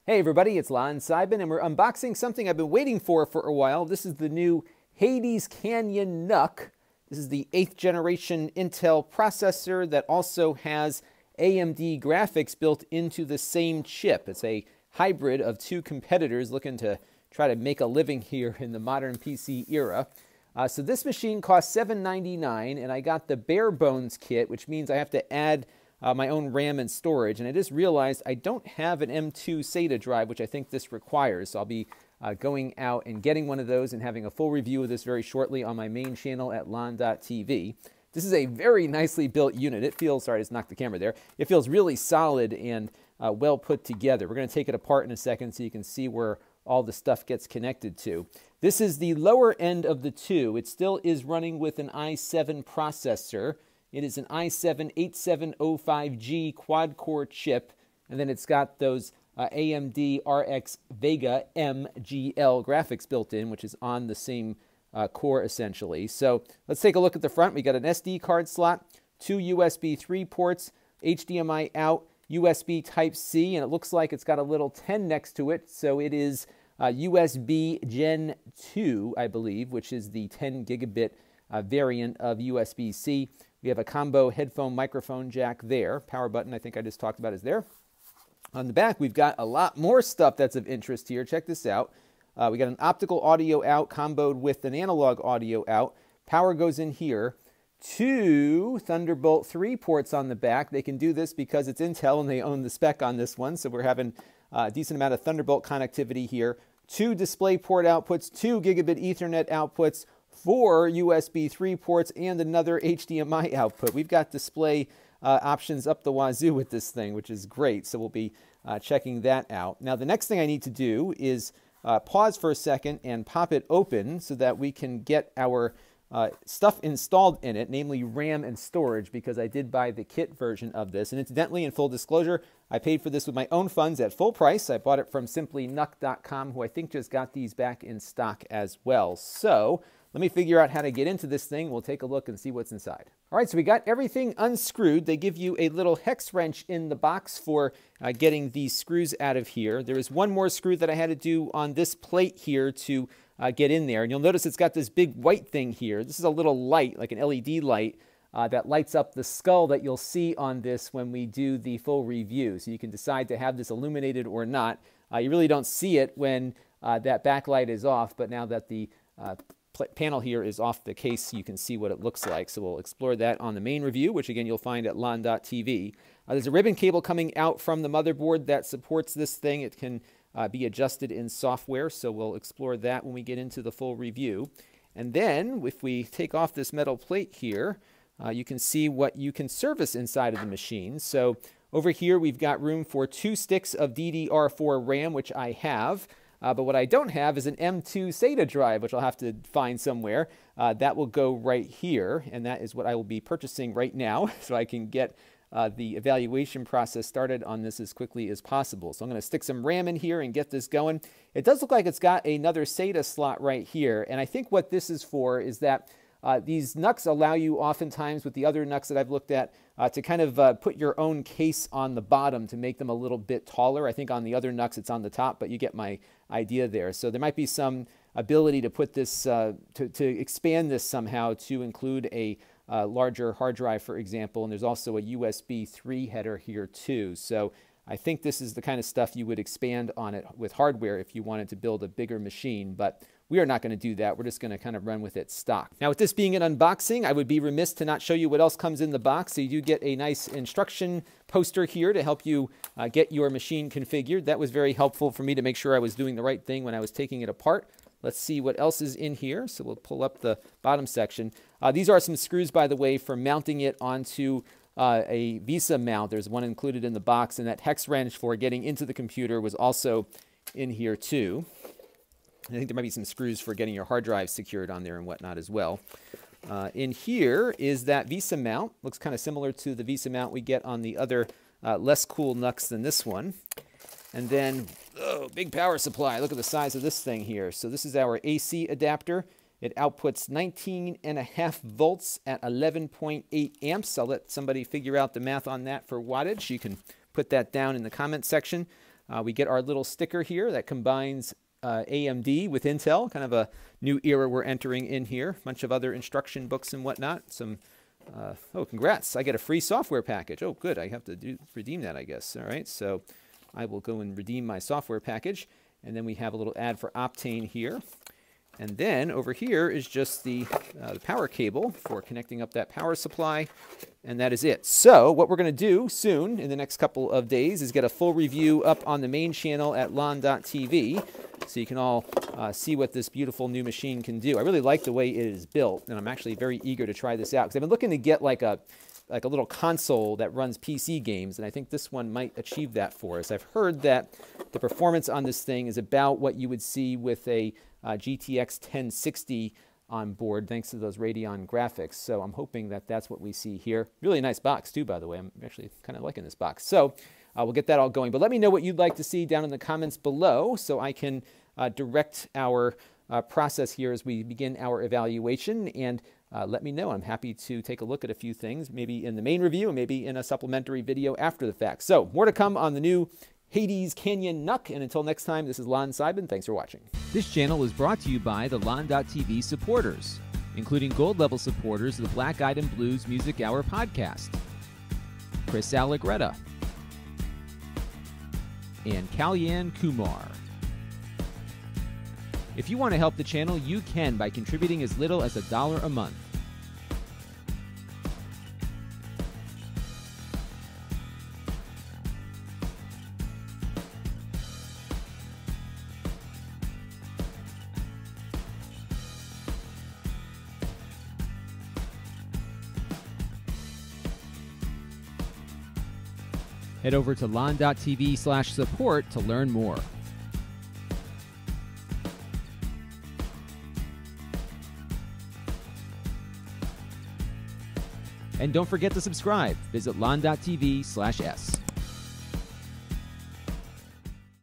Hey everybody, it's Lon Seidman, and we're unboxing something I've been waiting for a while. This is the new Hades Canyon NUC. This is the 8th generation Intel processor that also has AMD graphics built into the same chip. It's a hybrid of two competitors looking to try to make a living here in the modern PC era. So this machine costs $799, and I got the bare bones kit, which means I have to add my own RAM and storage. And I just realized I don't have an M2 SATA drive, which I think this requires. So I'll be going out and getting one of those and having a full review of this very shortly on my main channel at lon.tv. This is a very nicely built unit. It feels, sorry, I just knocked the camera there. It feels really solid and well put together. We're going to take it apart in a second so you can see where all the stuff gets connected to. This is the lower end of the two. It still is running with an i7 processor. It is an i7-8705G quad-core chip, and then it's got those AMD RX Vega MGL graphics built in, which is on the same core essentially. So let's take a look at the front. We got an SD card slot, two USB 3 ports, HDMI out, USB Type-C, and it looks like it's got a little 10 next to it, so it is USB Gen 2, I believe, which is the 10 gigabit variant of USB-C. We have a combo headphone microphone jack there. Power button, I think I just talked about, is there. On the back, we've got a lot more stuff that's of interest here. Check this out. We got an optical audio out comboed with an analog audio out. Power goes in here. Two Thunderbolt 3 ports on the back. They can do this because it's Intel and they own the spec on this one, so we're having a decent amount of Thunderbolt connectivity here. Two DisplayPort outputs, two gigabit Ethernet outputs, four USB 3 ports, and another HDMI output. We've got display options up the wazoo with this thing, which is great, so we'll be checking that out. Now, the next thing I need to do is pause for a second and pop it open so that we can get our stuff installed in it, namely RAM and storage, because I did buy the kit version of this. And incidentally, in full disclosure, I paid for this with my own funds at full price. I bought it from simplynuc.com, who I think just got these back in stock as well. So let me figure out how to get into this thing. We'll take a look and see what's inside. All right, so we got everything unscrewed. They give you a little hex wrench in the box for getting these screws out of here. There is one more screw that I had to do on this plate here to get in there. And you'll notice it's got this big white thing here. This is a little light, like an LED light, that lights up the skull that you'll see on this when we do the full review. So you can decide to have this illuminated or not. You really don't see it when that backlight is off, but now that the panel here is off the case, you can see what it looks like. So we'll explore that on the main review, which again you'll find at lon.tv. There's a ribbon cable coming out from the motherboard that supports this thing. It can be adjusted in software, so we'll explore that when we get into the full review. And then if we take off this metal plate here, you can see what you can service inside of the machine. So over here we've got room for 2 sticks of DDR4 RAM, which I have. But what I don't have is an M2 SATA drive, which I'll have to find somewhere. That will go right here, and that is what I will be purchasing right now so I can get the evaluation process started on this as quickly as possible. So I'm going to stick some RAM in here and get this going. It does look like it's got another SATA slot right here, and I think what this is for is that these NUCs allow you oftentimes with the other NUCs that I've looked at to kind of put your own case on the bottom to make them a little bit taller. I think on the other NUCs it's on the top, but you get my idea there. So there might be some ability to put this, to expand this somehow to include a larger hard drive, for example, and there's also a USB 3 header here too. So I think this is the kind of stuff you would expand on it with hardware if you wanted to build a bigger machine, but we are not going to do that. We're just going to kind of run with it stock. Now, with this being an unboxing, I would be remiss to not show you what else comes in the box. So you do get a nice instruction poster here to help you get your machine configured. That was very helpful for me to make sure I was doing the right thing when I was taking it apart. Let's see what else is in here. So we'll pull up the bottom section. These are some screws, by the way, for mounting it onto a VESA mount. There's one included in the box, and that hex wrench for getting into the computer was also in here too. I think there might be some screws for getting your hard drive secured on there and whatnot as well. In here is that VESA mount. Looks kind of similar to the VESA mount we get on the other less cool NUCs than this one. And then, oh, big power supply. Look at the size of this thing here. So this is our AC adapter. It outputs 19.5 volts at 11.8 amps. I'll let somebody figure out the math on that for wattage. You can put that down in the comment section. we get our little sticker here that combines AMD with Intel, kind of a new era we're entering in here. A bunch of other instruction books and whatnot. Some, oh, congrats, I get a free software package. Oh, good, I have to redeem that, I guess. All right, so I will go and redeem my software package. And then we have a little ad for Optane here. And then over here is just the power cable for connecting up that power supply, and that is it. So what we're going to do soon, in the next couple of days, is get a full review up on the main channel at lon.tv, so you can all see what this beautiful new machine can do. I really like the way it is built, and I'm actually very eager to try this out, because I've been looking to get like a little console that runs PC games, and I think this one might achieve that for us. I've heard that the performance on this thing is about what you would see with a GTX 1060 on board, thanks to those Radeon graphics. So I'm hoping that that's what we see here. Really nice box too, by the way. I'm actually kind of liking this box. So we'll get that all going. But let me know what you'd like to see down in the comments below, so I can direct our process here as we begin our evaluation. And let me know. I'm happy to take a look at a few things, maybe in the main review and maybe in a supplementary video after the fact. So more to come on the new Hades Canyon NUC, and until next time, this is Lon Seidman. Thanks for watching. This channel is brought to you by the Lon.TV supporters, including gold-level supporters of the Black Eyed and Blues Music Hour podcast, Chris Allegretta, and Kalyan Kumar. If you want to help the channel, you can by contributing as little as $1 a month. Head over to lon.tv/support to learn more. And don't forget to subscribe. Visit lon.tv/s.